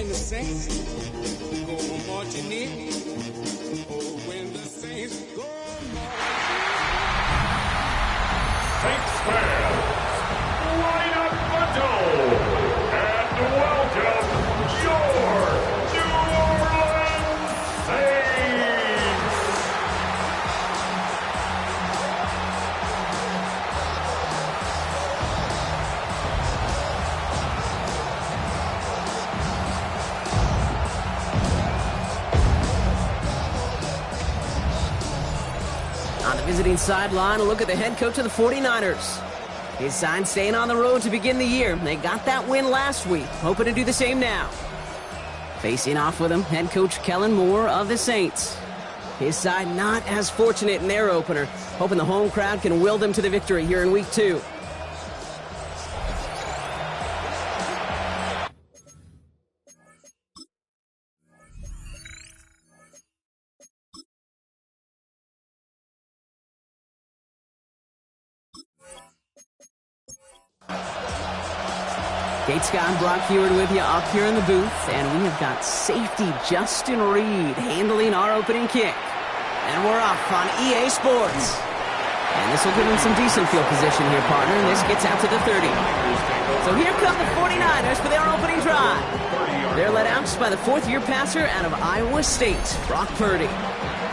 when the Saints go marching in. Oh, when the Saints go marching in. Saints fans, line up the dome and welcome your New Orleans Saints. On the visiting sideline, a look at the head coach of the 49ers. His side staying on the road to begin the year. They got that win last week, hoping to do the same now. Facing off with him, head coach Kellen Moore of the Saints. His side not as fortunate in their opener, hoping the home crowd can will them to the victory here in week 2. Kate Scott and Brock Hewitt with you up here in the booth, and we have got safety Justin Reed handling our opening kick. And we're off on EA Sports. And this will give him some decent field position here, partner, and this gets out to the 30. So here come the 49ers for their opening drive. They're led out by the fourth-year passer out of Iowa State, Brock Purdy.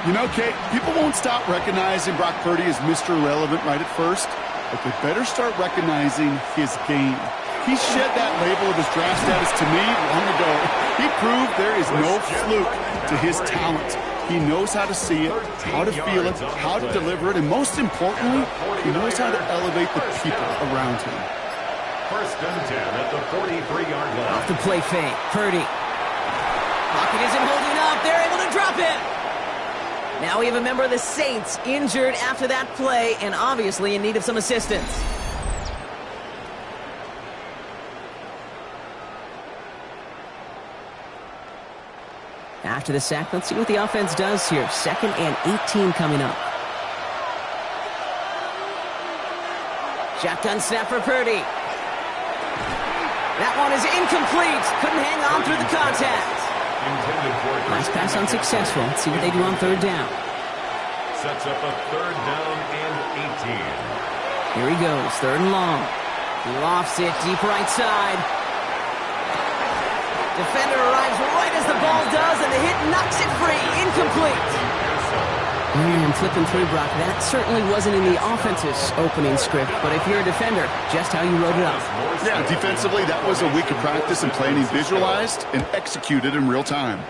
You know, Kate, people won't stop recognizing Brock Purdy as Mr. Irrelevant right at first, but they better start recognizing his game. He shed that label of his draft status to me long ago. He proved there is no fluke to his talent. He knows how to see it, how to feel it, how to deliver it, and most importantly, he knows how to elevate the people around him. First and 10 at the 43-yard line. Off the play fake, Purdy. Pocket isn't holding up. They're able to drop it. Now we have a member of the Saints injured after that play and obviously in need of some assistance. After the sack, let's see what the offense does here. 2nd and 18 coming up. Shotgun snap for Purdy. That one is incomplete. Couldn't hang on through the contact. Nice pass unsuccessful. Let's see what they do on 3rd down. Sets up a 3rd down and 18. Here he goes, 3rd and long. He lofts it deep right side. Defender arrives right as the ball does, and the hit knocks it free. Incomplete. Flipping through, Brock. That certainly wasn't in the offense's opening script, but if you're a defender, just how you wrote it up. Yeah, defensively, that was a week of practice and planning visualized and executed in real time.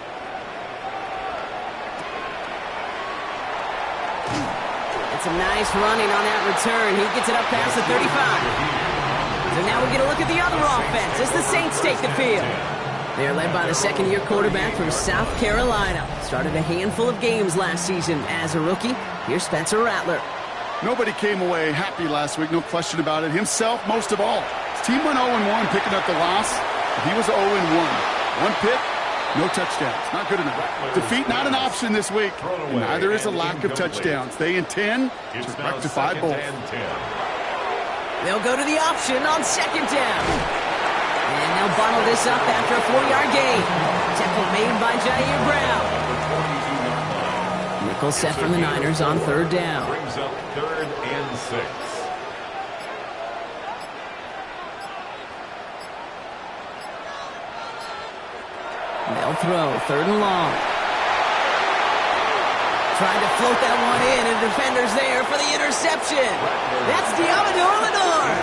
It's a nice running on that return. He gets it up past the 35. So now we get a look at the other offense as the Saints take the field. They're led by the 2nd-year quarterback from South Carolina. Started a handful of games last season as a rookie. Here's Spencer Rattler. Nobody came away happy last week, no question about it. Himself, most of all. His team went 0-1, picking up the loss. He was 0-1. 1 pick, no touchdowns. Not good enough. Defeat not an option this week. And neither is a lack of touchdowns. They intend to rectify both. They'll go to the option on 2nd down. And they'll bottle this up after a 4-yard gain. Tackle made by Jair Brown. Nickel set from the Niners on 3rd down. Brings up 3rd and 6. They'll throw 3rd and long. Trying to float that one in, and the defender's there for the interception. That's Diamador Lenore.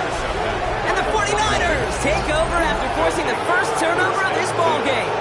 And the 49ers take over after forcing the first turnover of this ballgame.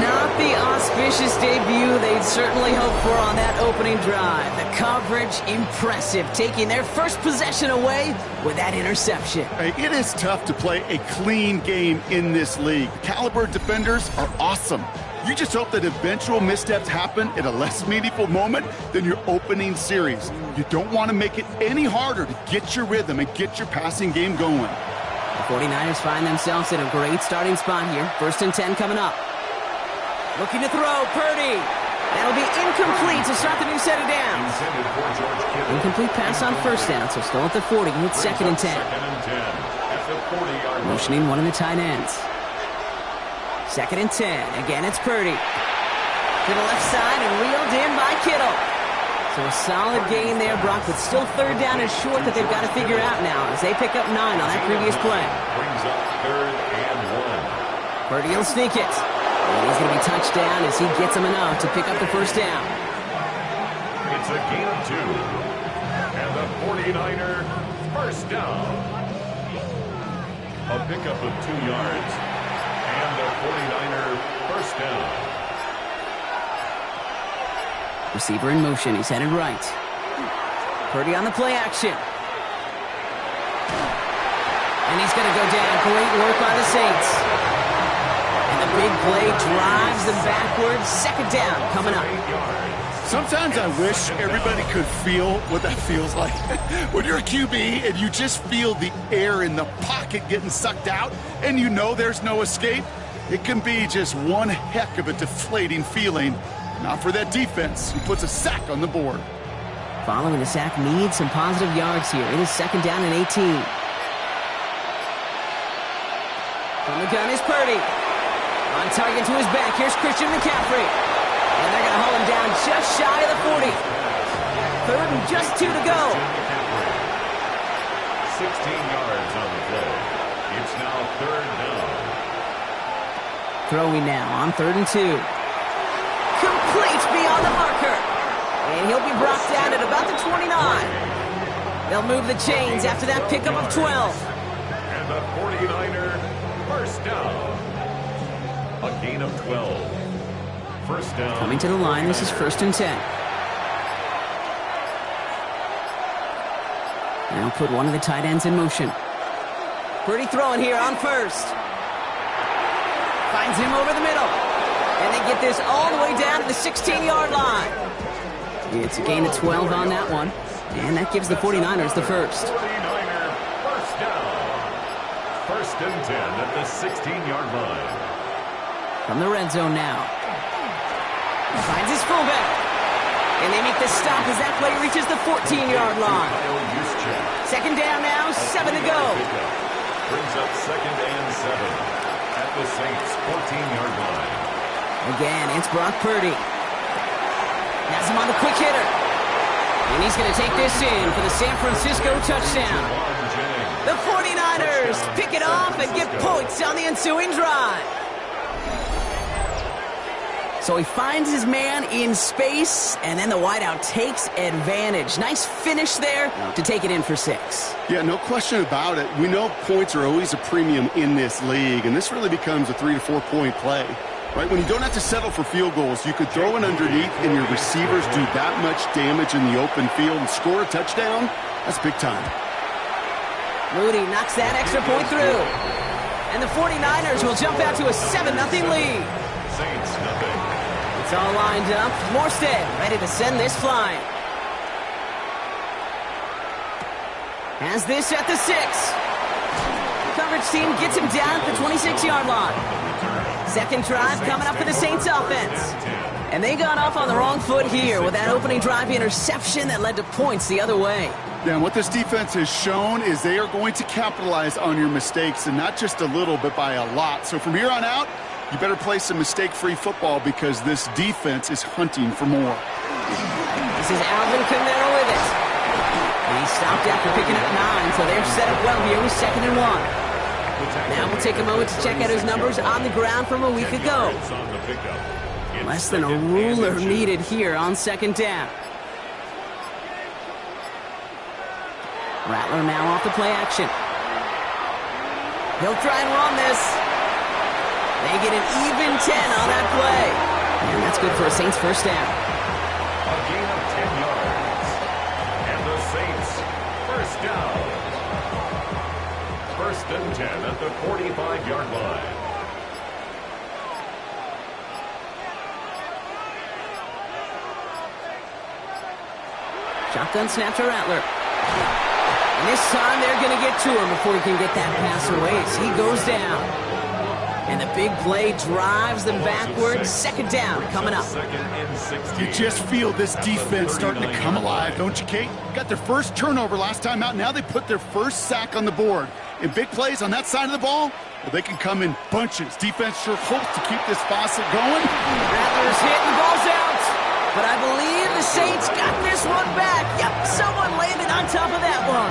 Not the auspicious debut they'd certainly hoped for on that opening drive. The coverage, impressive, taking their first possession away with that interception. Hey, it is tough to play a clean game in this league. Caliber defenders are awesome. You just hope that eventual missteps happen at a less meaningful moment than your opening series. You don't want to make it any harder to get your rhythm and get your passing game going. The 49ers find themselves in a great starting spot here. 1st and 10 coming up. Looking to throw, Purdy. That'll be incomplete to start the new set of downs. Incomplete pass on 1st down, so still at the 40. It's 2nd and 10. Motioning one of the tight ends. 2nd and 10. Again, it's Purdy. To the left side and reeled in by Kittle. So a solid gain there, Brock, but still 3rd down and short that they've got to figure out now as they pick up 9 on that previous play. Brings up 3rd and 1. Purdy will sneak it. And he's going to be touched down as he gets him enough to pick up the 1st down. It's a gain of 2. And the 49er 1st down. A pickup of 2 yards. And the 49er 1st down. Receiver in motion. He's headed right. Purdy on the play action. And he's going to go down. Great work by the Saints. And the big play drives them backwards. 2nd down coming up. Sometimes I wish everybody could feel what that feels like. When you're a QB and you just feel the air in the pocket getting sucked out and you know there's no escape, it can be just one heck of a deflating feeling. Not for that defense, who puts a sack on the board. Following the sack needs some positive yards here. It is 2nd down and 18. From the gun is Purdy. On target to his back. Here's Christian McCaffrey. And they're going to hold him down just shy of the 40. 3rd and just 2 to go. 16 yards on the play. It's now 3rd down. Throwing now on 3rd and 2. Complete beyond the marker. And he'll be brought down at about the 29. They'll move the chains after that pickup of 12. And the 49er 1st down. A gain of 12. 1st down. Coming to the line, this is 1st and 10. Now put one of the tight ends in motion. Purdy throwing here on 1st. Finds him over the middle. And they get this all the way down to the 16-yard line. It's a gain of 12 on that one. And that gives the 49ers the 1st. 49er 1st down. 1st and 10 at the 16-yard line. From the red zone now. Finds his fullback. And they make the stop as that play reaches the 14-yard line. 2nd down now, 7 to go. Brings up 2nd and 7 at the Saints' 14-yard line. Again, it's Brock Purdy. Has him on the quick hitter. And he's going to take this in for the San Francisco touchdown. The 49ers pick it off and get points on the ensuing drive. So he finds his man in space, and then the wideout takes advantage. Nice finish there to take it in for 6. Yeah, no question about it. We know points are always a premium in this league, and this really becomes a 3 to 4 point play. Right, when you don't have to settle for field goals, you could throw it underneath and your receivers do that much damage in the open field and score a touchdown. That's big time. Moody knocks that extra point through. And the 49ers will jump out to a 7-0 lead. Saints nothing. It's all lined up. Morstead ready to send this flying. Has this at the 6. The coverage team gets him down at the 26-yard line. 2nd drive coming up for the Saints offense. And they got off on the wrong foot here with that opening drive interception that led to points the other way. Yeah, and what this defense has shown is they are going to capitalize on your mistakes, and not just a little, but by a lot. So from here on out, you better play some mistake-free football because this defense is hunting for more. This is Alvin Kamara with it. And he stopped after picking up 9, so they're set up well here with 2nd and 1. Now we'll take a moment to check out his numbers on the ground from a week ago. Less than a ruler needed here on 2nd down. Rattler now off the play action. He'll try and run this. They get an even 10 on that play. And that's good for a Saints 1st down. A gain of 10 yards. And the Saints 1st down. 1st and 10 at the 45-yard line. Shotgun snap to Rattler. And this time they're going to get to him before he can get that pass away as he goes down. And the big play drives them backwards. 2nd down coming up. 2nd and 16. You just feel this defense starting to come alive, don't you, Kate? Got their first turnover last time out. Now they put their first sack on the board. in big plays on that side of the ball, well, they can come in bunches. Defense sure hopes to keep this faucet going. Rattlers hit and ball's out. But I believe the Saints got this one back. Yep, someone landed on top of that one.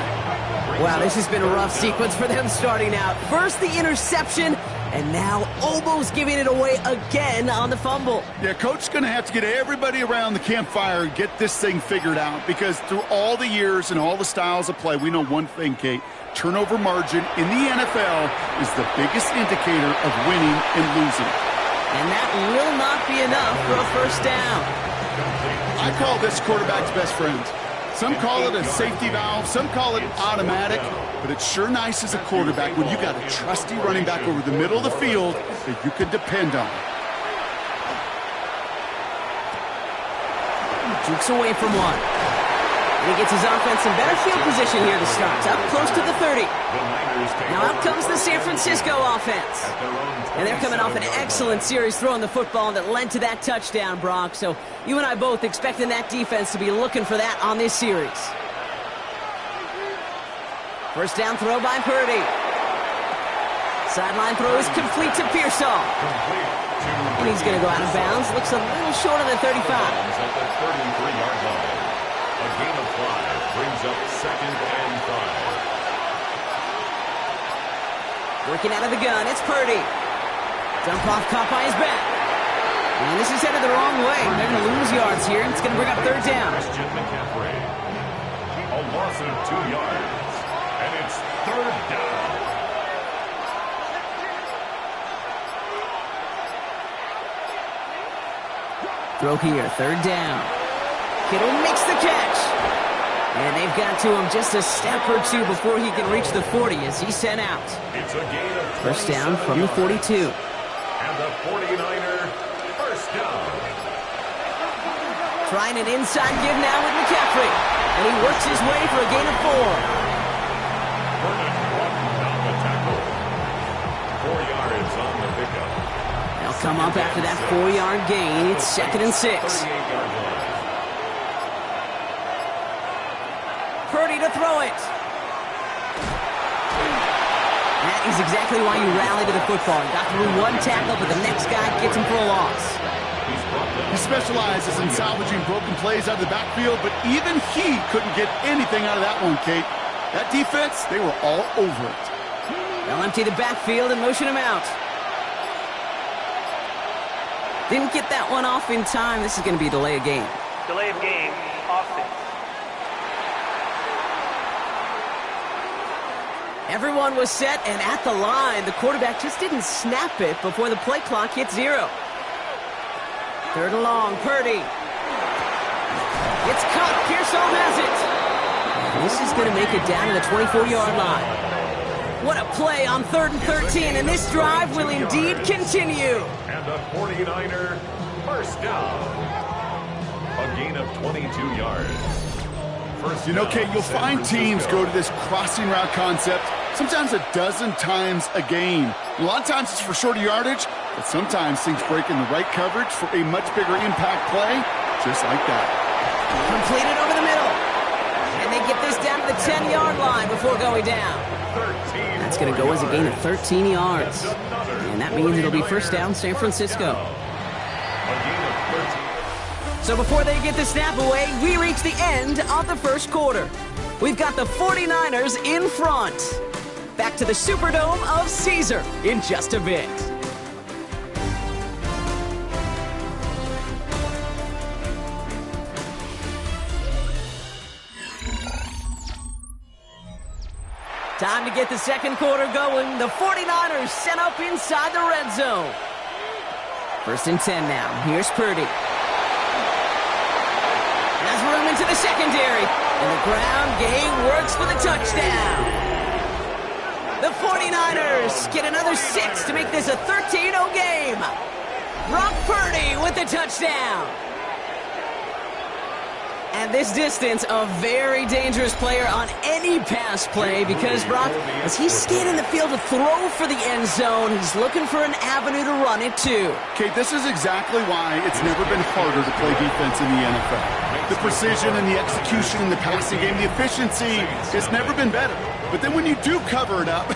Wow, this has been a rough sequence for them starting out. First the interception, and now almost giving it away again on the fumble. Yeah, Coach's going to have to get everybody around the campfire and get this thing figured out, because through all the years and all the styles of play, we know one thing, Kate. Turnover margin in the NFL is the biggest indicator of winning and losing. And that will not be enough for a first down. I call this quarterback's best friend. Some call it a safety valve, some call it automatic, but it's sure nice as a quarterback when you got a trusty running back over the middle of the field that you can depend on. Jukes away from one. And he gets his offense in better field position here to start. Up close to the 30. Now out comes the San Francisco offense. And they're coming off an excellent series throwing the football that led to that touchdown, Brock. So you and I both expecting that defense to be looking for that on this series. First down throw by Purdy. Sideline throw is complete to Pearsall. And he's going to go out of bounds. Looks a little short of the 35. At the 33-yard line. A gain of 5 brings up 2nd and 5. Working out of the gun, it's Purdy. Dump off caught by his back. And this is headed the wrong way. They're going to lose yards here, and it's going to bring up third down. Christian McCaffrey. A loss of 2 yards. And it's third down. Throw here, third down. Kittle makes the catch. And they've got to him just a step or two before he can reach the 40 as he's sent out. It's a gain of First down from the 42. And the 49er first down. Trying an inside give now with McCaffrey. And he works his way for a gain of 4. Vernon brought down the tackle. 4 yards on the pickup. They'll come up after that 4-yard gain. It's 2nd and 6. 38-yard line. Purdy to throw it. That is exactly why you rally to the football. You got through one tackle, but the next guy gets him for a loss. He specializes in salvaging broken plays out of the backfield, but even he couldn't get anything out of that one, Kate. That defense, they were all over it. They'll empty the backfield and motion him out. Didn't get that one off in time. This is going to be a delay of game. Delay of game, offense. Everyone was set and at the line. The quarterback just didn't snap it before the play clock hit 0. Third and long, Purdy. It's caught. Pearsall has it. And this is going to make it down to the 24-yard line. What a play on 3rd and 13, and this drive will indeed continue. And the 49er first down. A gain of 22 yards. You know, Kate, you'll find teams go to this crossing route concept sometimes a dozen times a game. A lot of times it's for shorter yardage, but sometimes things break in the right coverage for a much bigger impact play, just like that. Completed over the middle. And they get this down to the 10-yard line before going down. That's going to go as a gain of 13 yards. And that means it'll be first down, San Francisco. So before they get the snap away, we reach the end of the first quarter. We've got the 49ers in front. Back to the Superdome of Caesar in just a bit. Time to get the second quarter going. The 49ers set up inside the red zone. First and 10 now. Here's Purdy. Has room into the secondary. And the ground game works for the touchdown. The 49ers get another 6 to make this a 13-0 game. Brock Purdy with the touchdown. At this distance, a very dangerous player on any pass play because, Brock, as he's scanning the field to throw for the end zone, he's looking for an avenue to run it too. Kate, this is exactly why it's never been harder to play defense in the NFL. The precision and the execution in the passing game, the efficiency, it's never been better. But then when you do cover it up,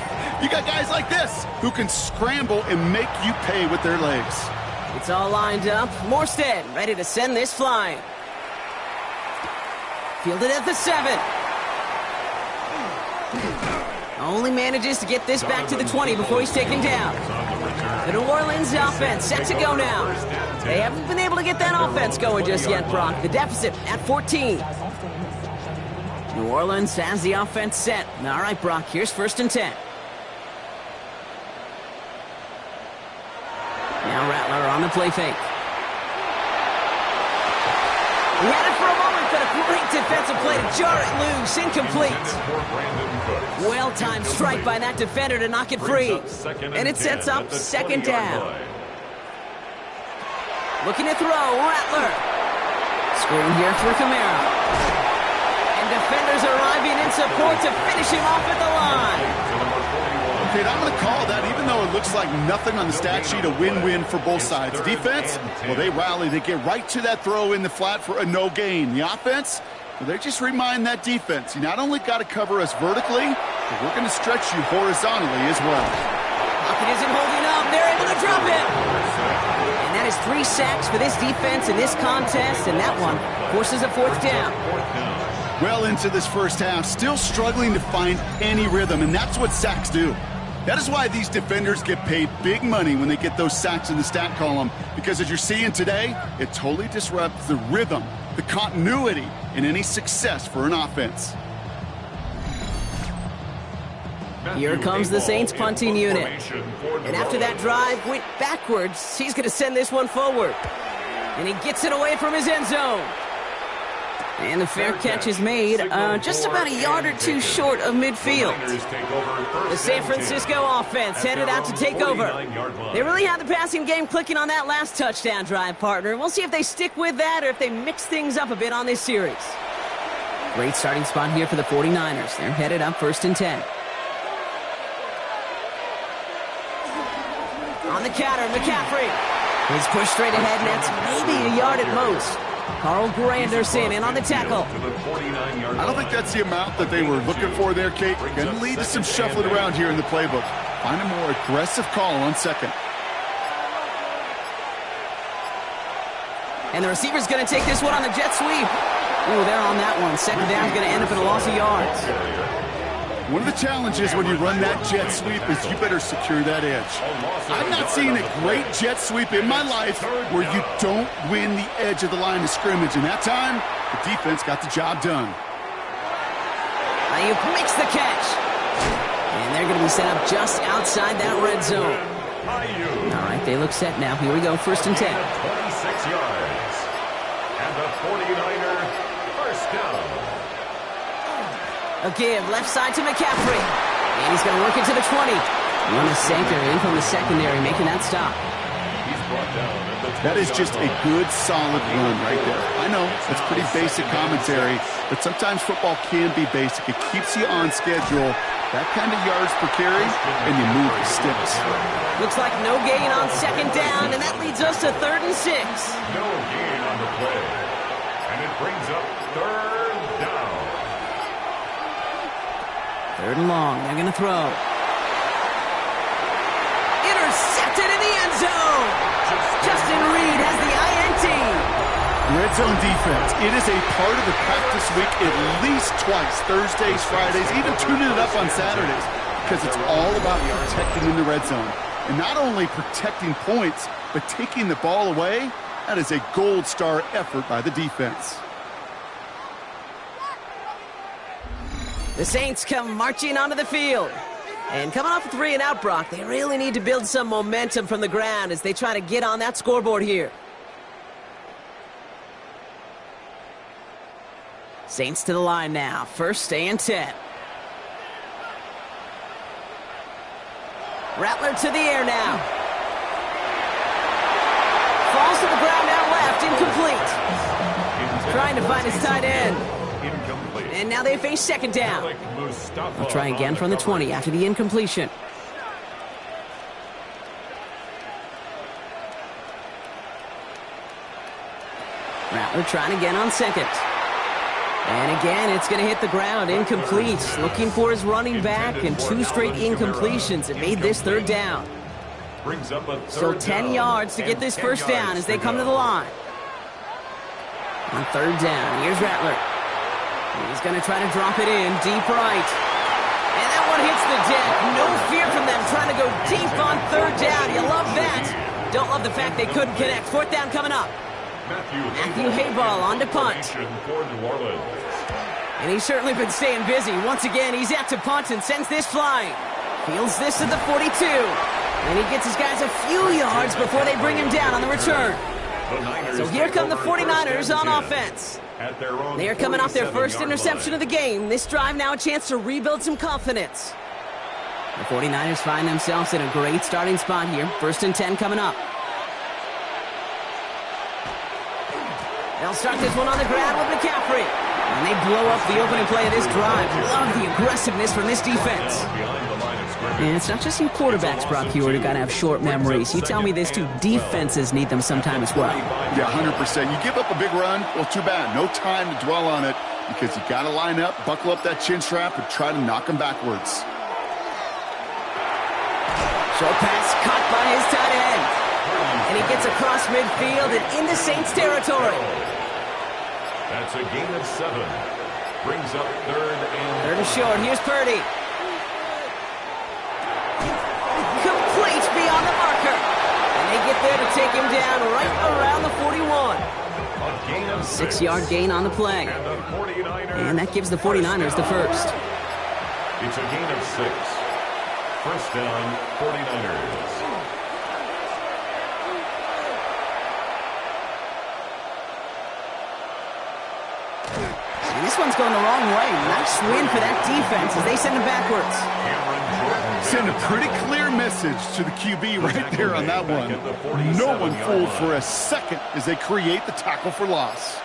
you got guys like this who can scramble and make you pay with their legs. It's all lined up. Morstead ready to send this flying. Fielded at the 7. Only manages to get this back to the 20 before he's taken down. The New Orleans offense set to go now. They haven't been able to get that offense going just yet, Brock. The deficit at 14. New Orleans has the offense set. All right, Brock, here's 1st and 10. Now Rattler on the play fake. He had it for a moment, but a great defensive play to jar it loose. Incomplete. Well-timed strike by that defender to knock it free. And it sets up 2nd down. Looking to throw, Rattler. Screen here for Kamara. And defenders arriving in support to finish him off at the line. Okay, I'm going to call that, even though it looks like nothing on the stat sheet, a win-win for both sides. Defense, well, they rally. They get right to that throw in the flat for a no gain. The offense, well, they just remind that defense, you not only got to cover us vertically, but we're going to stretch you horizontally as well. Pocket isn't holding up. They're able to drop it. And that is 3 sacks for this defense in this contest, and that one forces a 4th down. Well into this first half, still struggling to find any rhythm, and that's what sacks do. That is why these defenders get paid big money when they get those sacks in the stat column, because as you're seeing today, it totally disrupts the rhythm, the continuity, and any success for an offense. Here comes the Saints punting unit. And after that drive went backwards, he's going to send this one forward. And he gets it away from his end zone. And the fair catch is made just about a yard or two short of midfield. The San Francisco offense headed out to take over. They really had the passing game clicking on that last touchdown drive, partner. We'll see if they stick with that or if they mix things up a bit on this series. Great starting spot here for the 49ers. They're headed up 1st and 10. On the counter, McCaffrey. He's pushed straight ahead, and that's maybe a yard at most. Carl Granderson in on the tackle. I don't think that's the amount that they were looking for there, Kate. Going to lead to some shuffling around here in the playbook. Find a more aggressive call on 2nd. And the receiver's going to take this one on the jet sweep. Ooh, they're on that one. 2nd down is going to end up in a loss of yards. One of the challenges when you run that jet sweep is you better secure that edge. I've not seen a great jet sweep in my life where you don't win the edge of the line of scrimmage. And that time, the defense got the job done. Ayuk makes the catch. And they're going to be set up just outside that red zone. All right, they look set now. Here we go, 1st and 10. 26 yards. And the 49er first down. A give, left side to McCaffrey. And he's going to work it to the 20. Jonas Sanker in from the secondary, making that stop. That is just a good, solid run right there. I know, it's pretty basic commentary, but sometimes football can be basic. It keeps you on schedule. That kind of yards per carry, and you move the sticks. Looks like no gain on 2nd down, and that leads us to 3rd and 6. No gain on the play. And it brings up 3rd down. 3rd and long. They're going to throw. Intercepted in the end zone. Justin Reed has the INT. Red zone defense. It is a part of the practice week at least twice. Thursdays, Fridays, even tuning it up on Saturdays. Because it's all about protecting in the red zone. And not only protecting points, but taking the ball away. That is a gold star effort by the defense. The Saints come marching onto the field. And coming off a 3 and out, Brock, they really need to build some momentum from the ground as they try to get on that scoreboard here. Saints to the line now. 1st and 10. Rattler to the air now. Falls to the ground out left, incomplete. Trying to find his tight end. And now they face 2nd down. They'll try again from the 20 after the incompletion. Rattler trying again on 2nd. And again, it's going to hit the ground, incomplete. Looking for his running back, and 2 straight incompletions. It made this third down. Brings up a Still 10 yards to get this first down as they come to the line. On third down, here's Rattler. He's going to try to drop it in, deep right. And that one hits the deck. No fear from them trying to go deep on third down. You love that. Don't love the fact they couldn't connect. Fourth down coming up. Matthew Hayball on to punt. For New Orleans. And he's certainly been staying busy. Once again, he's out to punt and sends this flying. Fields this at the 42. And he gets his guys a few yards before they bring him down on the return. So here come the 49ers on offense. They are coming off their first interception of the game. This drive now a chance to rebuild some confidence. The 49ers find themselves in a great starting spot here. First and 10 coming up. They'll start this one on the ground with McCaffrey. And they blow up the opening play of this drive. Love the aggressiveness from this defense. And it's not just you quarterbacks, Brock Huard, who got to have short memories. You tell me this too, defenses need them sometime as well. Yeah, 100%. You give up a big run, well, too bad. No time to dwell on it because you got to line up, buckle up that chin strap, and try to knock them backwards. Short pass caught by his tight end. And he gets across midfield and into Saints territory. That's a gain of 7. Brings up third and short. Here's Purdy. Complete beyond the marker. And they get there to take him down right around the 41. A gain of 6-yard gain on the play. And the 49ers. And that gives the 49ers the first. It's a gain of 6. First down, 49ers. This one's going the wrong way. Nice win for that defense as they send it backwards. Send a pretty clear message to the QB right there on that one. No one fooled for a second as they create the tackle for loss.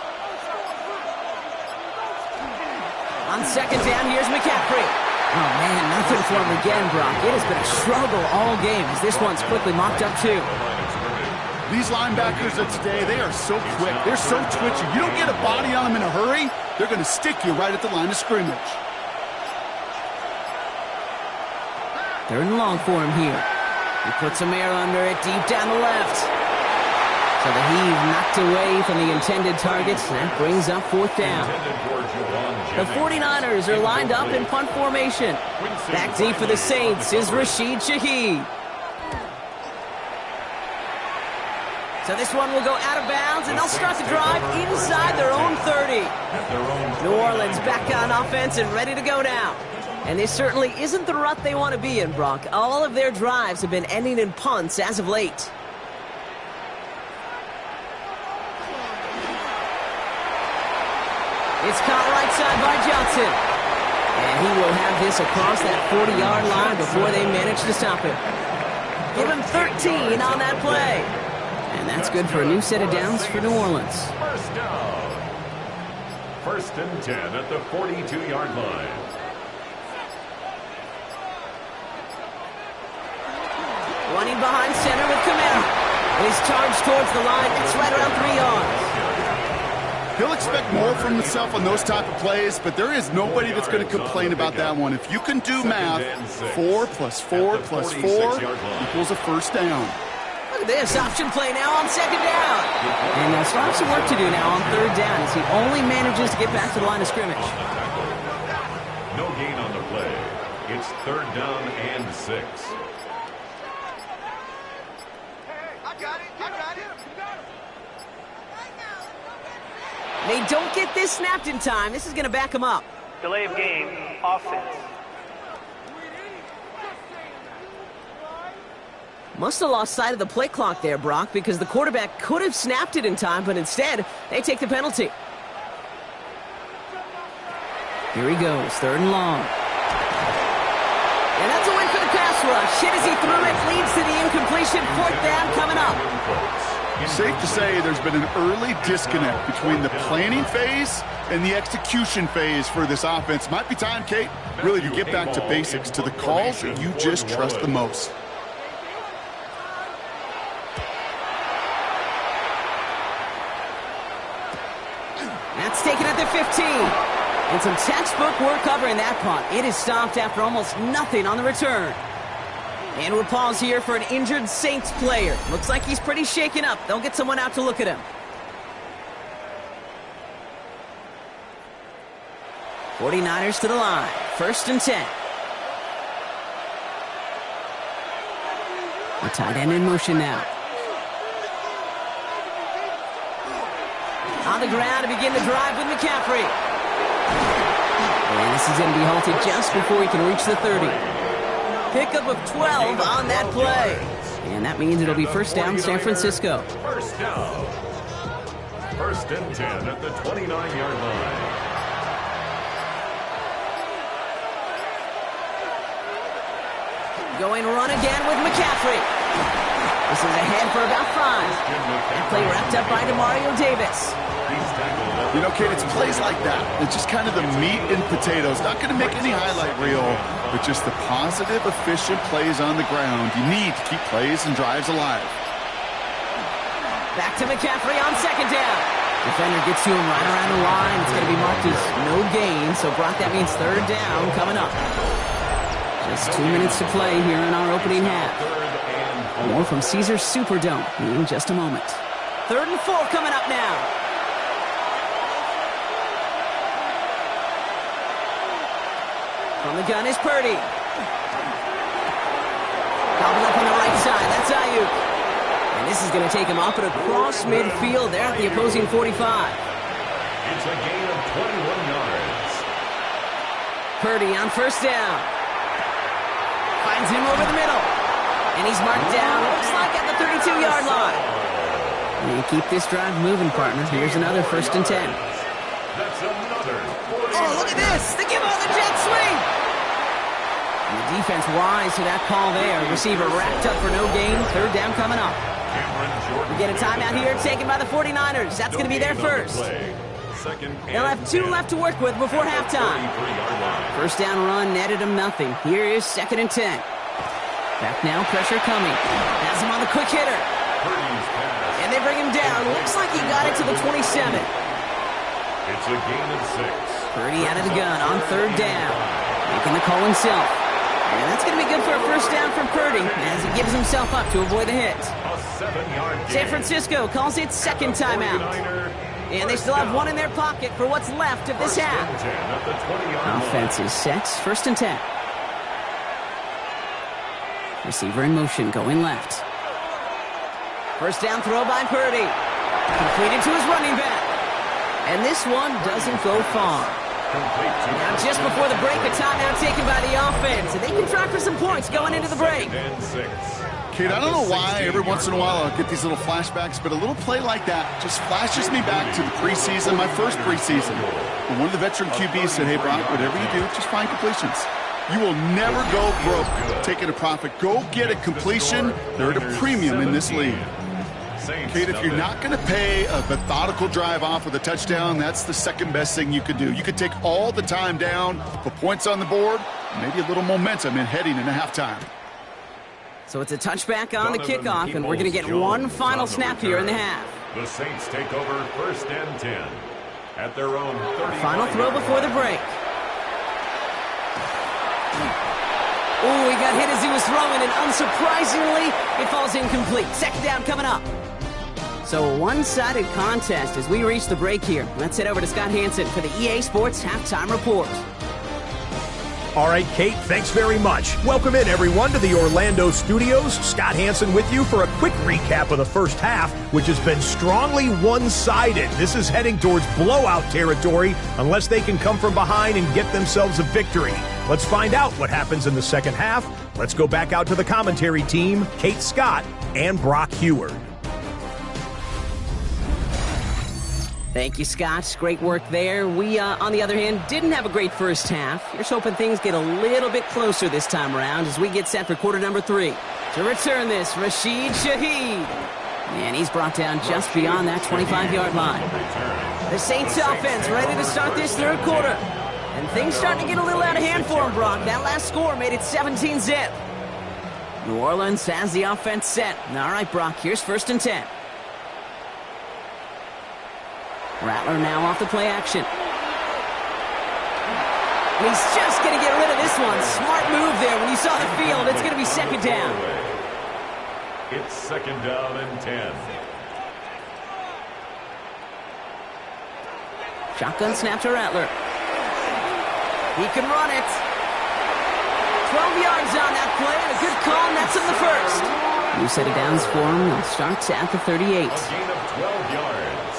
On second down, here's McCaffrey. Oh, man, nothing for him again, Brock. It has been a struggle all game as this one's quickly mopped up, too. These linebackers of today, they are so quick. They're so twitchy. You don't get a body on them in a hurry, they're going to stick you right at the line of scrimmage. Third and long for him here. He puts some air under it deep down the left. So the heave knocked away from the intended targets. That brings up fourth down. The 49ers are lined up in punt formation. Back deep for the Saints is Rashid Shaheed. So this one will go out of bounds, and they'll start the drive inside their own 30. New Orleans back on offense and ready to go now. And this certainly isn't the rut they want to be in, Brock. All of their drives have been ending in punts as of late. It's caught right side by Johnson. And he will have this across that 40-yard line before they manage to stop him. Give him 13 on that play. And that's good for a new set of downs for New Orleans. First down. First and 10 at the 42-yard line. Running behind center with Kamara. And he's charged towards the line. It's right around 3 yards. He'll expect more from himself on those type of plays, but there is nobody that's going to complain about that one. If you can do math, 4 plus 4 plus 4 equals a first down. Look at this option play now on second down. And they'll still have some work to do now on third down as he only manages to get back to the line of scrimmage. No gain on the play. It's third down and 6. They don't get this snapped in time. This is going to back them up. Delay of game, offense. Must have lost sight of the play clock there, Brock, because the quarterback could have snapped it in time, but instead, they take the penalty. Here he goes, third and long. And that's a win for the pass rush. Hit as he threw it, leads to the incompletion. Fourth down coming up. Safe to say there's been an early disconnect between the planning phase and the execution phase for this offense. Might be time, Kate, really to get back to basics, to the calls that you just trust the most. That's taken at the 15. And some textbook work covering that punt. It is stopped after almost nothing on the return. And we'll pause here for an injured Saints player. Looks like he's pretty shaken up. They'll get someone out to look at him. 49ers to the line. 1st and 10. The tight end in motion now. On the ground to begin the drive with McCaffrey. And this is going to be halted just before he can reach the 30. Pickup of 12 on that play. And that means it'll be first down San Francisco. First down. 1st and 10 at the 29-yard line. Going run again with McCaffrey. This is ahead for about 5. That play wrapped up by Demario Davis. You know, Kate, it's plays like that. It's just kind of the meat and potatoes. Not going to make any highlight reel, but just the positive, efficient plays on the ground. You need to keep plays and drives alive. Back to McCaffrey on 2nd down. Defender gets to him right around the line. It's going to be marked as no gain. So, Brock, that means 3rd down coming up. Just 2 minutes to play here in our opening half. More from Caesars Superdome in just a moment. 3rd and 4 coming up now. From the gun is Purdy. Gobbled up on the right side. That's Ayuk. And this is going to take him up and across midfield there at the opposing 45. It's a gain of 21 yards. Purdy on 1st down. Finds him over the middle. And he's marked down, looks like at the 32-yard line. You keep this drive moving, partner. Here's another 1st and 10. That's another 40. Oh, look at this. They give on the jet sweep. And the defense wise to that call there. Receiver wrapped up for no gain. 3rd down coming up. We get a timeout here taken by the 49ers. That's going to be their first. They'll have 2 left to work with before halftime. 1st down run netted them nothing. Here is 2nd and 10. Back now, pressure coming. Has him on the quick hitter. And they bring him down. Looks like he got it to the 27. It's a gain of 6. Purdy out of the gun on 3rd down. Making the call himself. And that's going to be good for a 1st down from Purdy as he gives himself up to avoid the hit. A 7-yard gain. San Francisco calls it 2nd timeout. And they still have 1 in their pocket for what's left of this half. Offense is set. 1st and 10. Receiver in motion, going left. 1st down throw by Purdy. Completed to his running back. And this one doesn't go far. Now just before the break, a timeout taken by the offense. And they can try for some points going into the break. Kate, I don't know why every once in a while I'll get these little flashbacks, but a little play like that just flashes me back to the preseason, my first preseason. And one of the veteran QBs said, hey, Brock, whatever you do, just find completions. You will never go broke taking a profit. Go get a completion. They're at a premium in this league. Kate, if you're not going to pay a methodical drive off with a touchdown, that's the second best thing you could do. You could take all the time down, put points on the board, maybe a little momentum in heading into halftime. So it's a touchback on the kickoff, and we're going to get one final snap here in the half. The Saints take over 1st and 10 at their own 30. Final throw before the break. Oh, he got hit as he was throwing, and unsurprisingly, it falls incomplete. 2nd down coming up. So a one-sided contest as we reach the break here. Let's head over to Scott Hansen for the EA Sports Halftime Report. All right, Kate, thanks very much. Welcome in, everyone, to the Orlando studios. Scott Hansen with you for a quick recap of the first half, which has been strongly one-sided. This is heading towards blowout territory unless they can come from behind and get themselves a victory. Let's find out what happens in the second half. Let's go back out to the commentary team, Kate Scott and Brock Heward. Thank you, Scott. Great work there. We, on the other hand, didn't have a great first half. Here's hoping things get a little bit closer this time around as we get set for quarter number 3. To return this, Rashid Shaheed. And he's brought down just beyond that 25-yard line. The Saints offense ready to start this 3rd quarter. And things starting to get a little out of hand for him, Brock. That last score made it 17-zip. New Orleans has the offense set. All right, Brock, here's 1st and 10. Rattler now off the play action. And he's just going to get rid of this one. Smart move there. When you saw the field, it's going to be second down. It's second down and 10. Shotgun snap to Rattler. He can run it. 12 yards on that play, and a good call, and that's in the first. New set of downs for him. They'll start at the 38. A gain of 12 yards.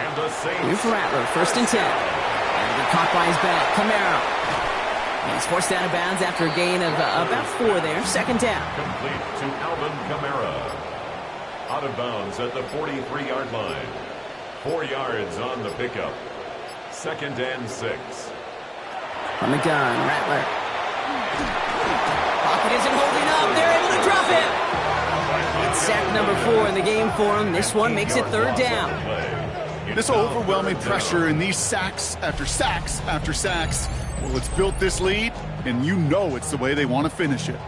And the Saints. Here's Rattler, first and 10. And he caught by his back. Camaro. And he's forced out of bounds after a gain of about 4 there. Second down. Complete to Alvin Kamara. Out of bounds at the 43-yard line. 4 yards on the pickup. Second and 6. From the gun, Rattler. Pocket isn't holding up. They're able to drop him. It's sack number 4 in the game for him. This one makes it third down. This overwhelming pressure and these sacks after sacks after sacks, well, it's built this lead, and you know it's the way they want to finish it.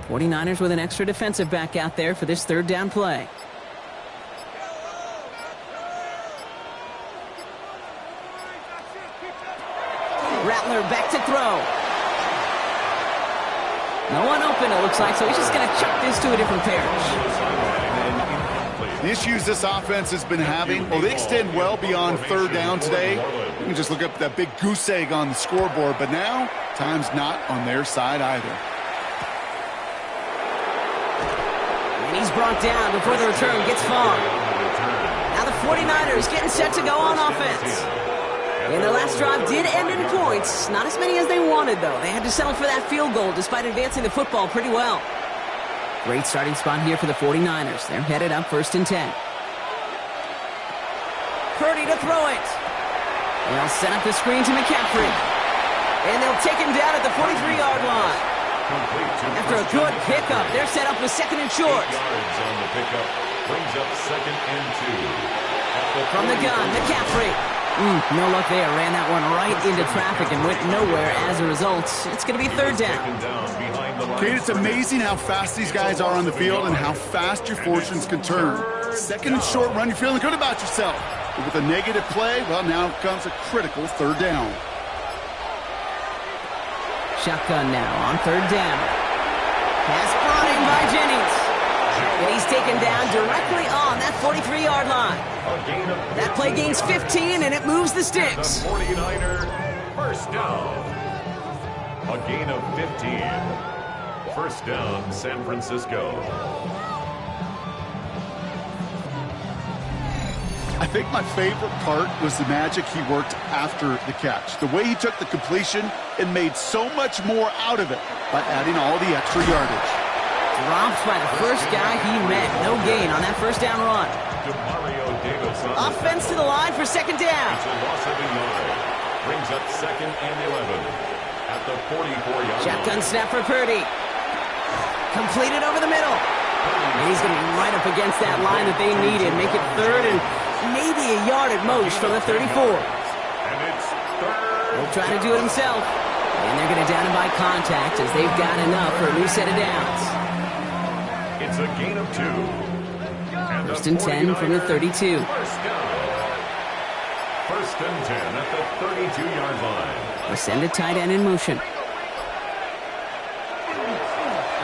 '49ers with an extra defensive back out there for this third down play. Rattler back to throw. No one open, it looks like, so he's just going to chuck this to a different parish. The issues this offense has been having, well, they extend well beyond third down today. You can just look up that big goose egg on the scoreboard, but now time's not on their side either. And he's brought down before the return gets far. Now the 49ers getting set to go on offense. And the last drive did end in points. Not as many as they wanted, though. They had to settle for that field goal despite advancing the football pretty well. Great starting spot here for the 49ers. They're headed up first and 10. Purdy to throw it. They'll set up the screen to McCaffrey. And they'll take him down at the 43-yard line. After a good pickup, they're set up with second and short. 8 yards on the pickup brings up second and 2. From the gun, McCaffrey. No luck there. Ran that one right into traffic and went nowhere as a result. It's going to be third down. Kate, it's amazing how fast these guys are on the field and how fast your fortunes can turn. Second and short run, you're feeling good about yourself. But with a negative play, well, now comes a critical third down. Shotgun now on third down. Pass brought in by Jennings. And he's taken down directly on that 43-yard line. That play gains 15, and it moves the sticks. The 49er first down. A gain of 15. First down, San Francisco. I think my favorite part was the magic he worked after the catch. The way he took the completion and made so much more out of it by adding all the extra yardage. Dropped by the first guy he met. No gain on that first down run. Offense to the line for second down. It's a loss of a yard. Brings up second and 11 at the 44-yard line. Shotgun snap for Purdy. Completed over the middle. And he's going to be right up against that line that they needed. Make it third and maybe a yard at most from the 34. And it's third. He'll try to do it himself. And they're going to down him by contact as they've got enough for a new set of downs. It's a gain of 2. And First and 10 from the 32. First and 10 at the 32-yard line. They send a tight end in motion.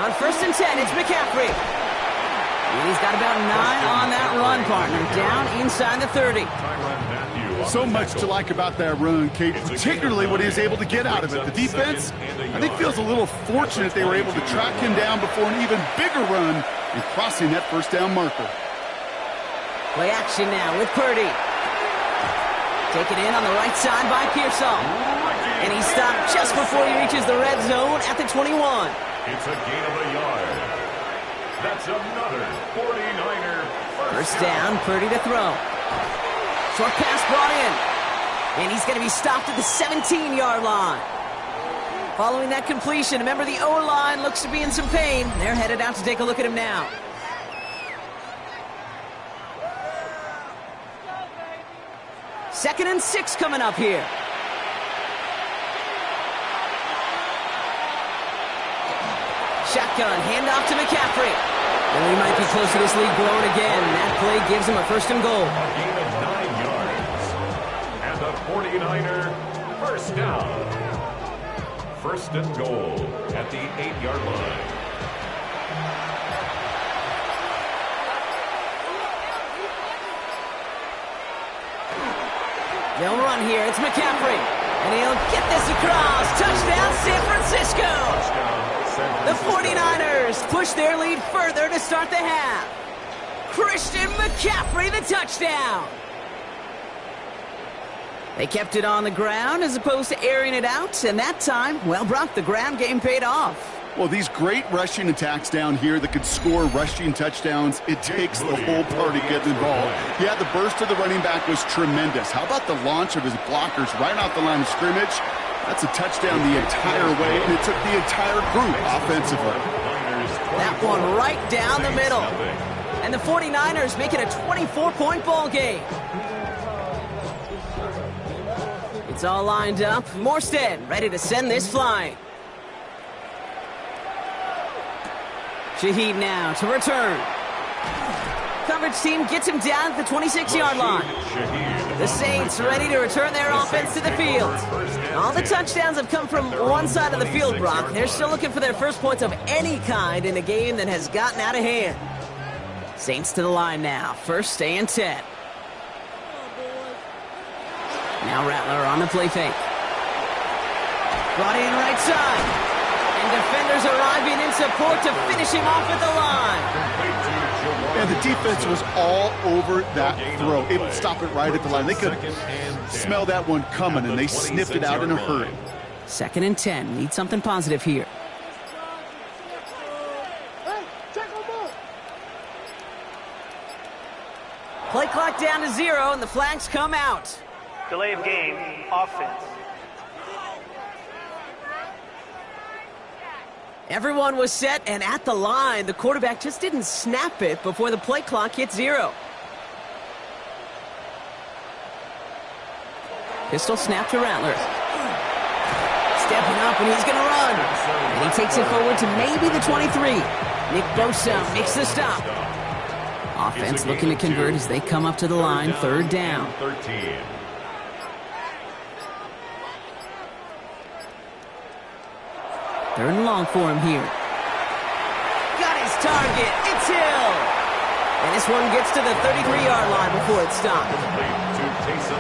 On first and 10, it's McCaffrey. And he's got about 9 on that run, partner. Down inside the 30. So much to like about that run, Kate, particularly what he was able to get out of it. The defense, I think, feels a little fortunate they were able to track him down before an even bigger run and crossing that first down marker. Play action now with Purdy. Taken in on the right side by Pearsall. And he stopped just before he reaches the red zone at the 21. It's a gain of a yard. That's another 49er First down, Purdy to throw. Short pass brought in. And he's going to be stopped at the 17-yard line. Following that completion, remember the O-line looks to be in some pain. They're headed out to take a look at him now. Second and 6 coming up here. shotgun, handoff to McCaffrey. And we might be close to this lead growing again. That play gives him a first and goal. A gain of 9 yards. And the 49er first down. First and goal at the 8-yard line. They'll run here. It's McCaffrey. And he'll get this across. Touchdown, San Francisco. The 49ers push their lead further to start the half. Christian McCaffrey, the touchdown. They kept it on the ground as opposed to airing it out. And that time, well, Brock, the ground game paid off. Well, these great rushing attacks down here that could score rushing touchdowns, it takes the whole party getting involved. Yeah, the burst of the running back was tremendous. How about the launch of his blockers right off the line of scrimmage? That's a touchdown the entire way, and it took the entire group offensively. That one right down the middle. And the 49ers make it a 24-point ball game. It's all lined up. Morstead ready to send this flying. Shaheed now to return. Coverage team gets him down at the 26-yard line. The Saints ready to return their offense to the field. All the touchdowns have come from one side of the field, Brock. They're still looking for their first points of any kind in a game that has gotten out of hand. Saints to the line now. First and 10. Now Rattler on the play fake. Brought in right side. And defenders arriving in support to finish him off at the line. And the defense was all over that throw, able to stop it right at the line. They could smell that one coming, and they sniffed it out in a hurry. Second and 10. Need something positive here. Play clock down to 0, and the flags come out. Delay of game, offense. Everyone was set and at the line. The quarterback just didn't snap it before the play clock hit 0. Pistol snap to Rattler. Stepping up, and he's going to run. And he takes it forward to maybe the 23. Nick Bosa makes the stop. Offense looking to convert as they come up to the line. Third down. 13. Third and long for him here. Got his target. It's Hill. And this one gets to the 33-yard line before it's stopped.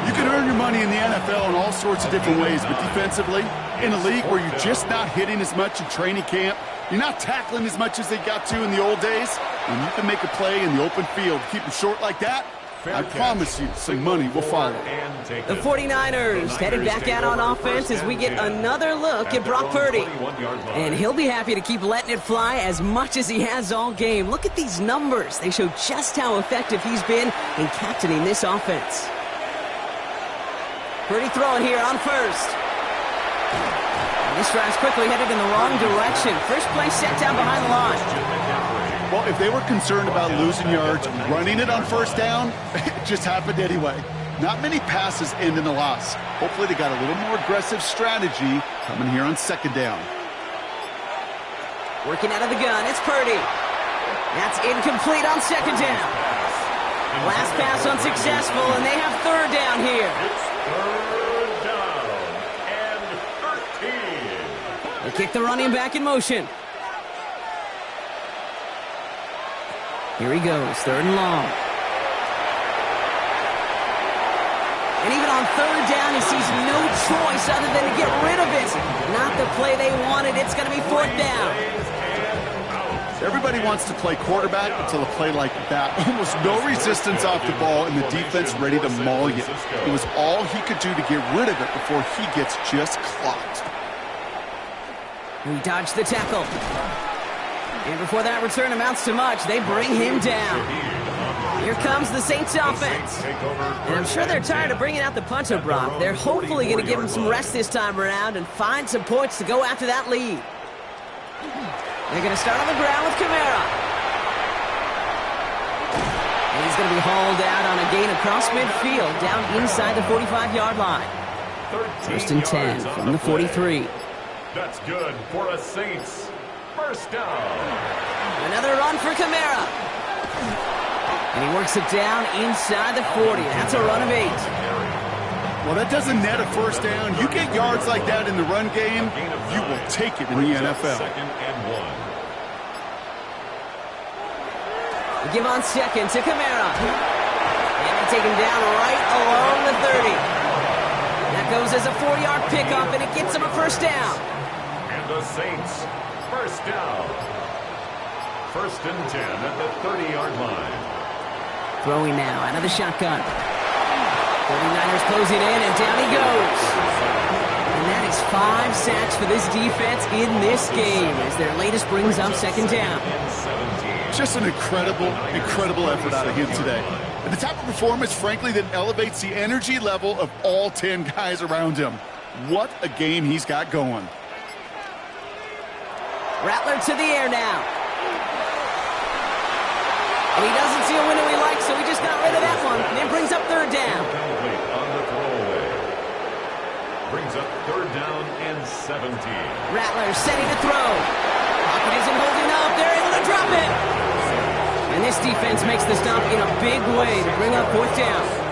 You can earn your money in the NFL in all sorts of different ways, but defensively, in a league where you're just not hitting as much in training camp, you're not tackling as much as they got to in the old days, when you can make a play in the open field, keep them short like that, I promise you some money will follow. The 49ers headed back out on offense as we get another look at Brock Purdy. And he'll be happy to keep letting it fly as much as he has all game. Look at these numbers. They show just how effective he's been in captaining this offense. Purdy throwing here on first. And this drive's quickly headed in the wrong direction. First play set down behind the line. Well, if they were concerned about losing yards, running it on first down, it just happened anyway. Not many passes end in a loss. Hopefully they got a little more aggressive strategy coming here on second down. Working out of the gun, it's Purdy. That's incomplete on second down. Last pass unsuccessful, and they have third down here. It's third down and 13. They kick the running back in motion. Here he goes, third and long. And even on third down, he sees no choice other than to get rid of it. Not the play they wanted. It's going to be fourth down. Everybody wants to play quarterback until a play like that. Almost no resistance off the ball, and the defense ready to maul you. It was all he could do to get rid of it before he gets just clocked. He dodged the tackle. And before that return amounts to much, they bring him down. Here comes the Saints offense. And I'm sure they're tired of bringing out the punter, Brock. They're hopefully going to give him some rest this time around and find some points to go after that lead. They're going to start on the ground with Kamara. And he's going to be hauled out on a gain across midfield, down inside the 45-yard line. First and 10 from the 43. That's good for a Saints. First down. Another run for Kamara. And he works it down inside the 40. That's a run of 8. Well, that doesn't net a first down. You get yards like that in the run game, you will take it in the NFL. Second and 1. We give on second to Kamara. And they take him down right along the 30. That goes as a 4-yard pickup, and it gets him a first down. And the Saints, first down. First and 10 at the 30-yard line. Throwing now out of the shotgun. 49ers closing in, and down he goes. And that is 5 sacks for this defense in this game as their latest brings up second down. Just an incredible effort out of him today. And the type of performance, frankly, that elevates the energy level of all 10 guys around him. What a game he's got going. Rattler to the air now. And he doesn't see a window he likes, so he just got rid of that one. And it brings up third down. Incomplete on the throwaway. Brings up third down and 17. Rattler setting to throw. Pocket isn't holding up. They're able to drop it. And this defense makes the stop in a big way to bring up fourth down.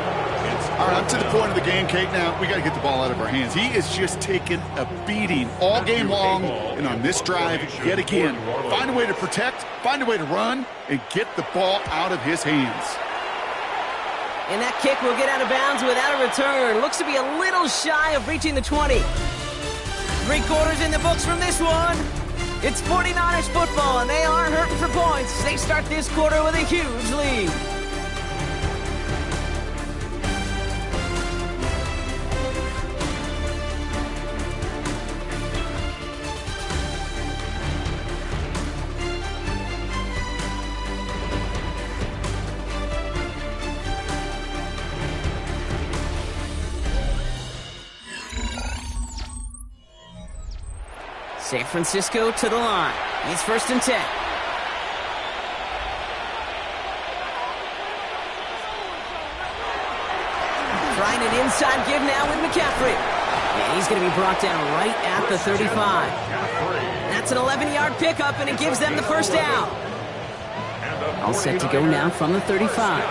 All right, up to the point of the game, Kate. Now, we got to get the ball out of our hands. He is just taking a beating all game long, and on this drive, yet again. Find a way to protect, find a way to run, and get the ball out of his hands. And that kick will get out of bounds without a return. Looks to be a little shy of reaching the 20. 3 quarters in the books from this one. It's 49ers football, and they are hurting for points. They start this quarter with a huge lead. San Francisco to the line. It's first and 10. Trying an inside give now with McCaffrey. And he's going to be brought down right at the 35. That's an 11-yard pickup, and it gives them the first down. All set to go now from the 35.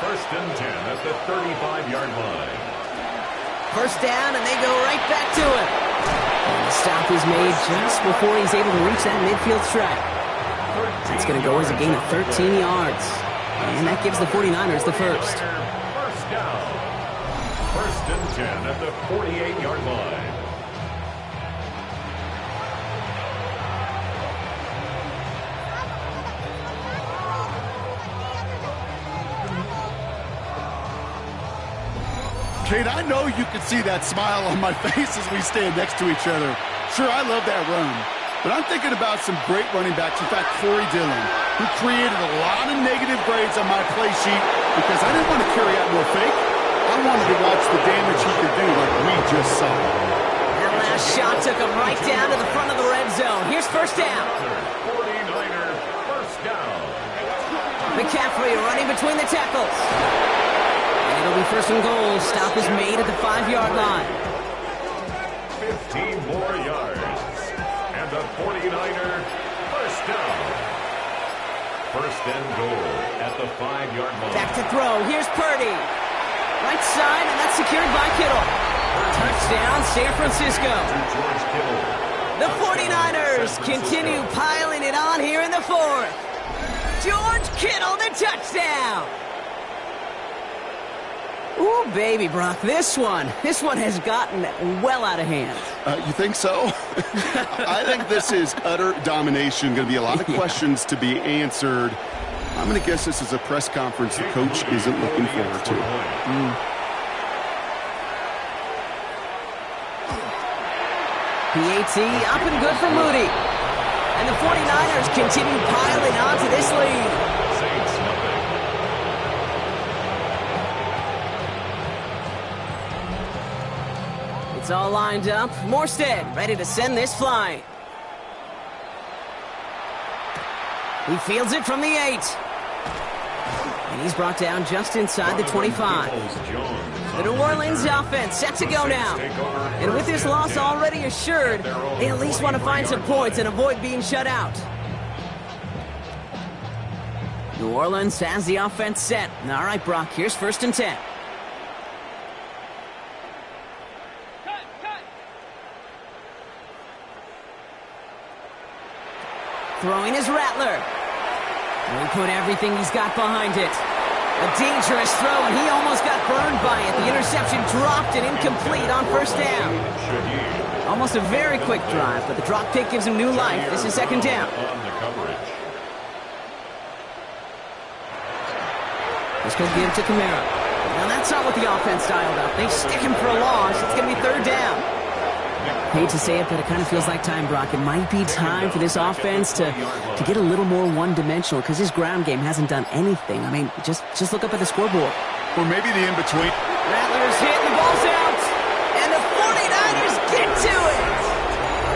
First and 10 at the 35-yard line. First down, and they go right back to it. And the stop is made just before he's able to reach that midfield strike. That's going to go as a gain of 13 yards. And that gives the 49ers the first. First down. First and 10 at the 48-yard line. Kate, I know you can see that smile on my face as we stand next to each other. Sure, I love that run. But I'm thinking about some great running backs. In fact, Corey Dillon, who created a lot of negative grades on my play sheet because I didn't want to carry out no fake. I wanted to watch the damage he could do like we just saw. That last shot took him right down to the front of the red zone. Here's first down. 49er first down. McCaffrey running between the tackles. It'll be first and goal. Stop is made at the 5-yard line. 15 more yards. And the 49er first down. First and goal at the 5-yard line. Back to throw. Here's Purdy. Right side, and that's secured by Kittle. Touchdown, San Francisco. George Kittle. The 49ers continue piling it on here in the 4th. George Kittle, the touchdown. Ooh, baby, Brock, this one has gotten well out of hand. You think so? I think this is utter domination. Going to be a lot of questions to be answered. I'm going to guess this is a press conference the coach isn't looking forward to. PAT up and good for Moody. And the 49ers continue piling on to this lead. Saints nothing. It's all lined up. Morstead ready to send this flying. He fields it from the 8. And he's brought down just inside the 25. The New Orleans offense set to go now. And with this loss already assured, they at least want to find some points and avoid being shut out. New Orleans has the offense set. All right, Brock, here's 1st and 10. Throwing is Rattler. And he put everything he's got behind it. A dangerous throw, and he almost got burned by it. The interception dropped and incomplete on 1st down. Almost a very quick drive, but the drop kick gives him new life. This is 2nd down. Let's go give to Kamara. Now that's not what the offense dialed up. They stick him for a loss. It's going to be 3rd down. Hate to say it, but it kind of feels like time, Brock. It might be time for this offense to get a little more one-dimensional because his ground game hasn't done anything. I mean, just look up at the scoreboard. Or maybe the in-between. Rattler's hit, the ball's out, and the 49ers get to it.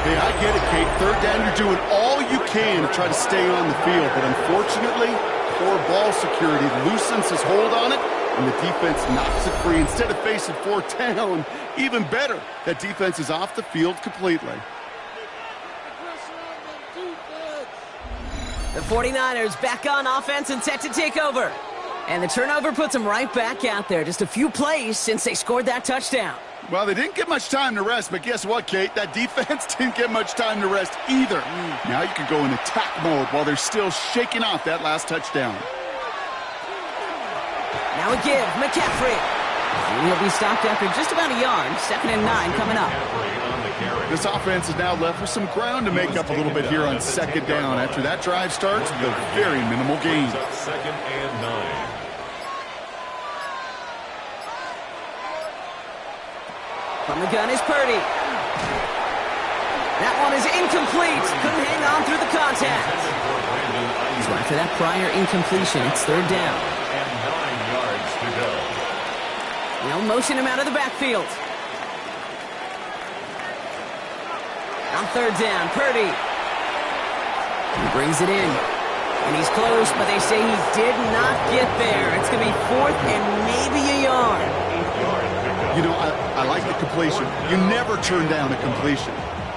Hey, I get it, Kate. 3rd down, you're doing all you can to try to stay on the field, but unfortunately, poor ball security loosens his hold on it, and the defense knocks it free. Instead of facing 4th down, even better, that defense is off the field completely. The 49ers back on offense and set to take over. And the turnover puts them right back out there. Just a few plays since they scored that touchdown. Well, they didn't get much time to rest, but guess what, Kate? That defense didn't get much time to rest either. Now you can go in attack mode while they're still shaking off that last touchdown. Now a give, McCaffrey. And he'll be stopped after just about a yard. 2nd and 9 coming up. This offense is now left with some ground to make up a little bit here on 2nd down. After that drive starts with a very minimal gain. 2nd and 9. From the gun is Purdy. That one is incomplete. Couldn't hang on through the contact. So after that prior incompletion, it's 3rd down. And 9 yards to go. They'll motion him out of the backfield. On 3rd down, Purdy. He brings it in. And he's close, but they say he did not get there. It's going to be 4th and maybe a yard. You know, I like the completion. You never turn down a completion.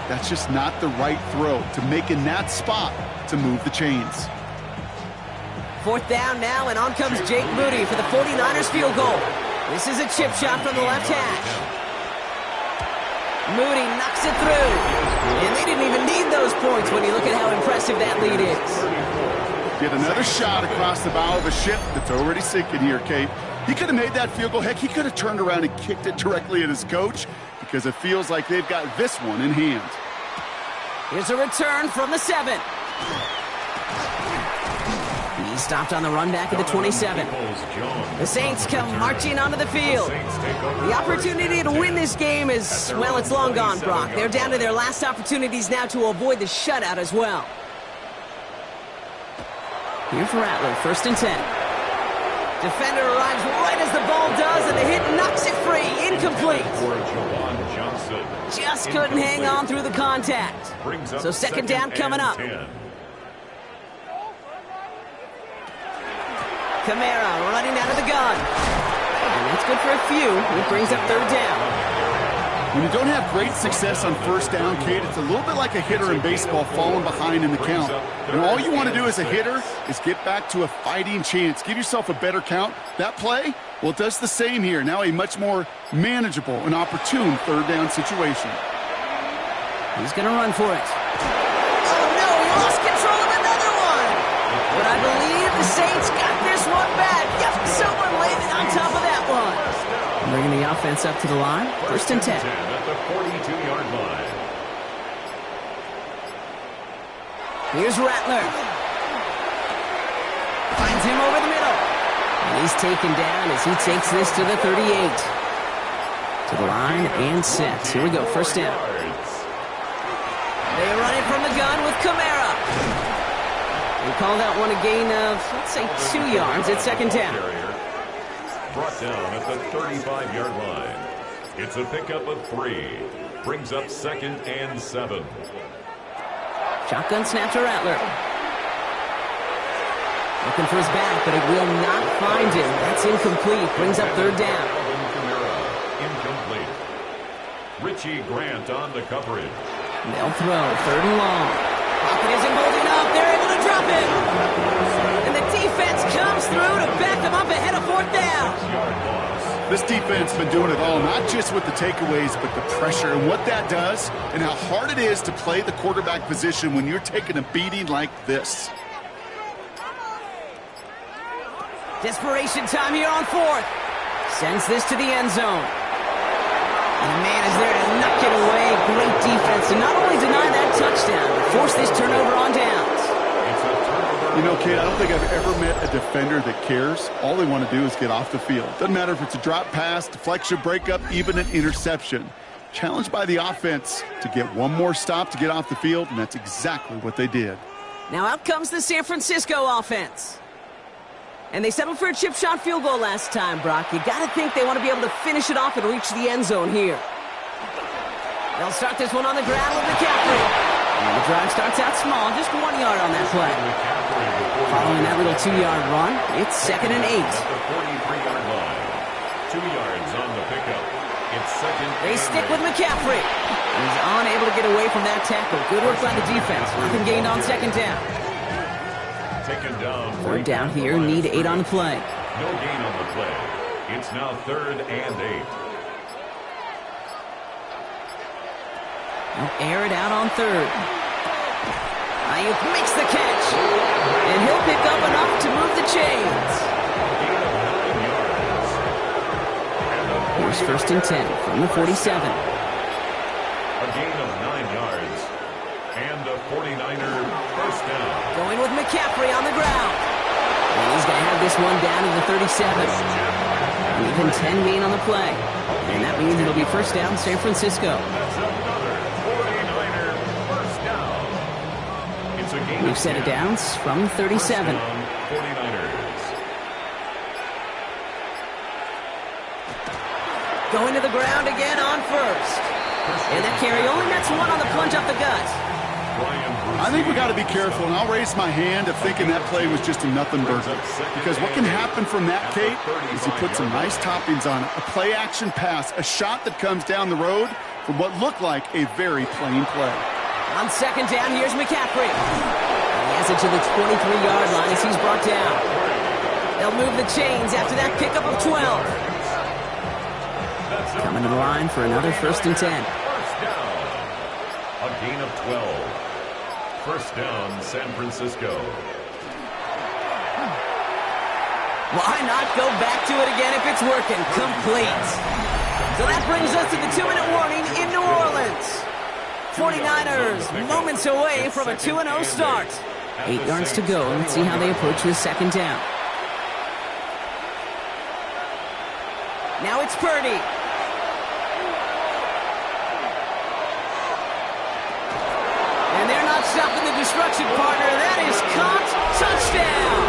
That's just not the right throw to make in that spot to move the chains. 4th down now, and on comes Jake Moody for the 49ers field goal. This is a chip shot from the left hash. Moody knocks it through. And they didn't even need those points when you look at how impressive that lead is. Get another shot across the bow of a ship that's already sinking here, Kate. He could have made that field goal. Heck, he could have turned around and kicked it directly at his coach because it feels like they've got this one in hand. Here's a return from the 7. He stopped on the run back at the 27. The Saints come marching onto the field. The opportunity to win this game is, well, it's long gone, Brock. They're down to their last opportunities now to avoid the shutout as well. Here for Rattler, 1st and 10. Defender arrives right as the ball does, and the hit knocks it free. Incomplete. Just couldn't hang on through the contact. So 2nd down coming up. Kamara running out of the gun. And that's good for a few. It brings up 3rd down. When you don't have great success on 1st down, Kate, it's a little bit like a hitter in baseball falling behind in the count. And all you want to do as a hitter is get back to a fighting chance. Give yourself a better count. That play, well, it does the same here. Now a much more manageable and opportune 3rd down situation. He's going to run for it. Oh, no, he lost control of another one. But I believe the Saints got this one back. Yep, someone landed on top of that one. Bringing the offense up to the line. 1st and 10. At the 42-yard line. Here's Rattler. Finds him over the middle. And he's taken down as he takes this to the 38. To the line and set. Here we go, 1st down. They run it from the gun with Kamara. They call that one a gain of, let's say, 2 yards at 2nd down. Brought down at the 35-yard line. It's a pickup of 3. Brings up 2nd and 7. Shotgun snap to Rattler. Looking for his back, but it will not find him. That's incomplete. Brings up third down. Alvin Kamara, incomplete. Richie Grant on the coverage. They'll throw, third and long. Pocket isn't holding up. They're able to drop him. And the defense comes through to back them up ahead of fourth down. 6-yard loss. This defense has been doing it all, not just with the takeaways, but the pressure and what that does and how hard it is to play the quarterback position when you're taking a beating like this. Desperation time here on fourth. Sends this to the end zone. And the man is there to knock it away. Great defense to not only deny that touchdown, but force this turnover on downs. It's a turnover. You know, Kate, I don't think I've ever met a defender that cares. All they want to do is get off the field. Doesn't matter if it's a drop pass, deflection, breakup, even an interception. Challenged by the offense to get one more stop to get off the field, and that's exactly what they did. Now out comes the San Francisco offense. And they settled for a chip shot field goal last time, Brock. You got to think they want to be able to finish it off and reach the end zone here. They'll start this one on the ground with McCaffrey. And the drive starts out small, just 1 yard on that play. Following that little 2-yard run, it's 2nd and 8. At the 43-yard line. 2 yards on the pickup. It's 2nd. They stick with McCaffrey. He's unable to get away from that tackle. Good work by the defense. Nothing gained on 2nd down. Taken down. 3rd down here, need 8 on the play. No gain on the play. It's now 3rd and 8. They'll air it out on 3rd. Ayuk makes the catch. And he'll pick up enough to move the chains. Gain of 9 yards. Here's 1st and 10 from the 47. A gain of 9 yards. And a 49er first down. Going with McCaffrey on the ground. And he's going to have this one down to the 37. And even 10 gain on the play. And that means it'll be first down San Francisco. That's another 49er first down. It's a gain We've set it downs from 37. 49ers. Going to the ground again on 1st. And that carry only nets 1 on the plunge up the gut. I think we got to be careful, and I'll raise my hand of thinking that play was just a nothing burger. Because what can happen from that, Kate, is you put some nice toppings on it. A play-action pass, a shot that comes down the road from what looked like a very plain play. On 2nd down, here's McCaffrey. And he has it to the 23-yard line as he's brought down. They'll move the chains after that pickup of 12. Coming to the line for another 1st and 10. First down. A gain of 12. First down, San Francisco. Why not go back to it again if it's working? Complete. So that brings us to the 2-minute warning in New Orleans. 49ers moments away from a 2-0 start. 8 yards to go. Let's see how they approach this 2nd down. Now it's Purdy. And they're not stopping the destruction, partner. That is caught. Touchdown.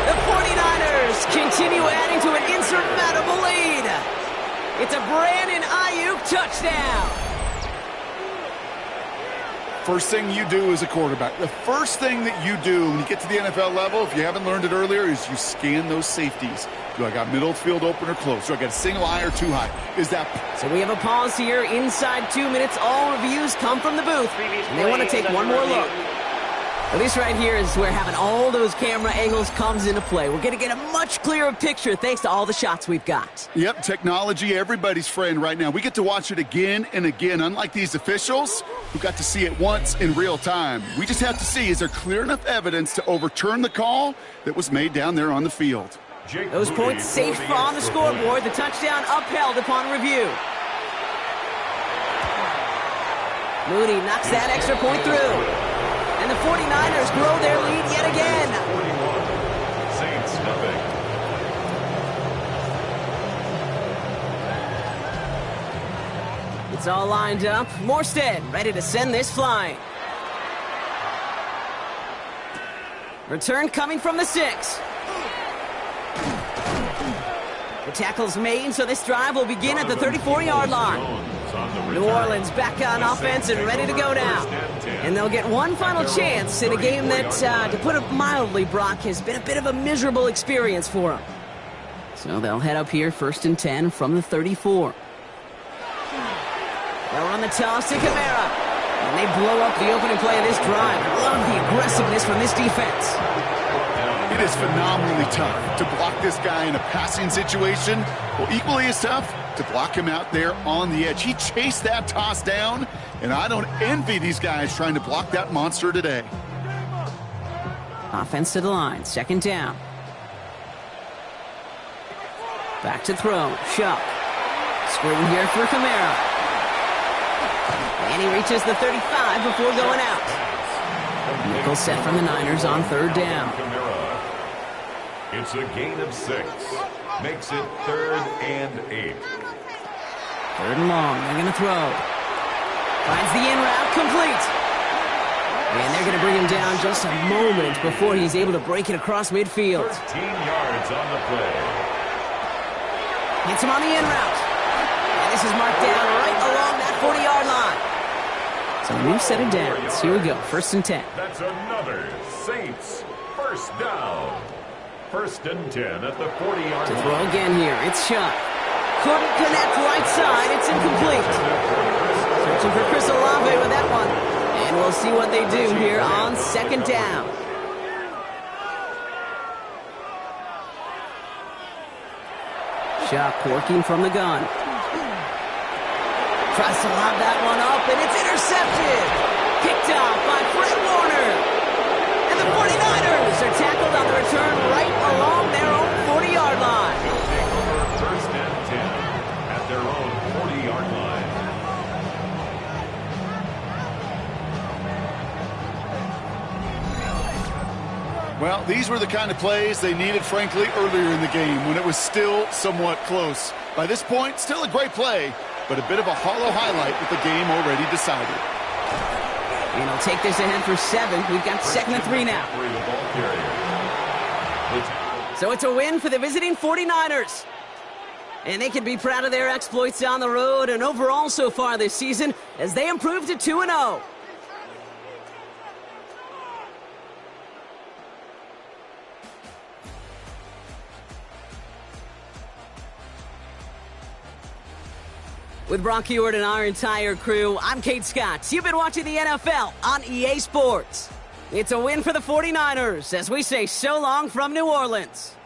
The 49ers continue adding to an insurmountable lead. It's a Brandon Ayuk touchdown. First thing you do as a quarterback, the first thing that you do when you get to the NFL level, if you haven't learned it earlier, is you scan those safeties. Do I got middle field open or close? Do I got a single high or 2 high? Is that... So we have a pause here. Inside 2 minutes, all reviews come from the booth. And they want to take one more look. Well, this right here is where having all those camera angles comes into play. We're going to get a much clearer picture thanks to all the shots we've got. Yep, technology, everybody's friend right now. We get to watch it again and again, unlike these officials who got to see it once in real time. We just have to see, is there clear enough evidence to overturn the call that was made down there on the field? Those points safe on the scoreboard. The touchdown upheld upon review. Moody knocks that extra point through. And the 49ers grow their lead yet again. 41. Saints nothing. It's all lined up. Morstead ready to send this flying. Return coming from the 6. The tackle's made, so this drive will begin at the 34-yard line. yards on the New return. Orleans back on offense and ready to go now. And they'll get one final chance in a game that, to put it mildly, Brock, has been a bit of a miserable experience for them. So they'll head up here 1st and 10 from the 34. They'll run the toss to Kamara. And they blow up the opening play of this drive. Love the aggressiveness from this defense. It is phenomenally tough to block this guy in a passing situation. Well, equally as tough to block him out there on the edge. He chased that toss down, and I don't envy these guys trying to block that monster today. Offense to the line, 2nd down. Back to throw, Shough. Screen here for Kamara. And he reaches the 35 before going out. Nickel set from the Niners on 3rd down. It's a gain of 6. Makes it 3rd and 8. 3rd and long. They're going to throw. Finds the in route, complete. And they're going to bring him down just a moment before he's able to break it across midfield. 13 yards on the play. Hits him on the in route. And this is marked down right along that 40-yard line. So a new set of downs. Here we go, 1st and 10. That's another Saints 1st down. 1st and 10 at the 40-yard To line. throw again here, it's Shough. Couldn't connect right side, it's incomplete. Searching for Chris Olave with that one. And we'll see what they do here on 2nd down. Shough working from the gun. Tries to lob that one up, and it's intercepted. Picked off by Fred Warner. And the 49ers are tackled on the return right along their own 40-yard line. They'll take over 1st and 10 at their own 40-yard line. Well, these were the kind of plays they needed, frankly, earlier in the game when it was still somewhat close. By this point, still a great play, but a bit of a hollow highlight with the game already decided. And he'll take this ahead for 7. We've got 2nd and 3 now. So it's a win for the visiting 49ers. And they can be proud of their exploits on the road and overall so far this season as they improve to 2-0. With Brock Huard and our entire crew, I'm Kate Scott. You've been watching the NFL on EA Sports. It's a win for the 49ers as we say so long from New Orleans.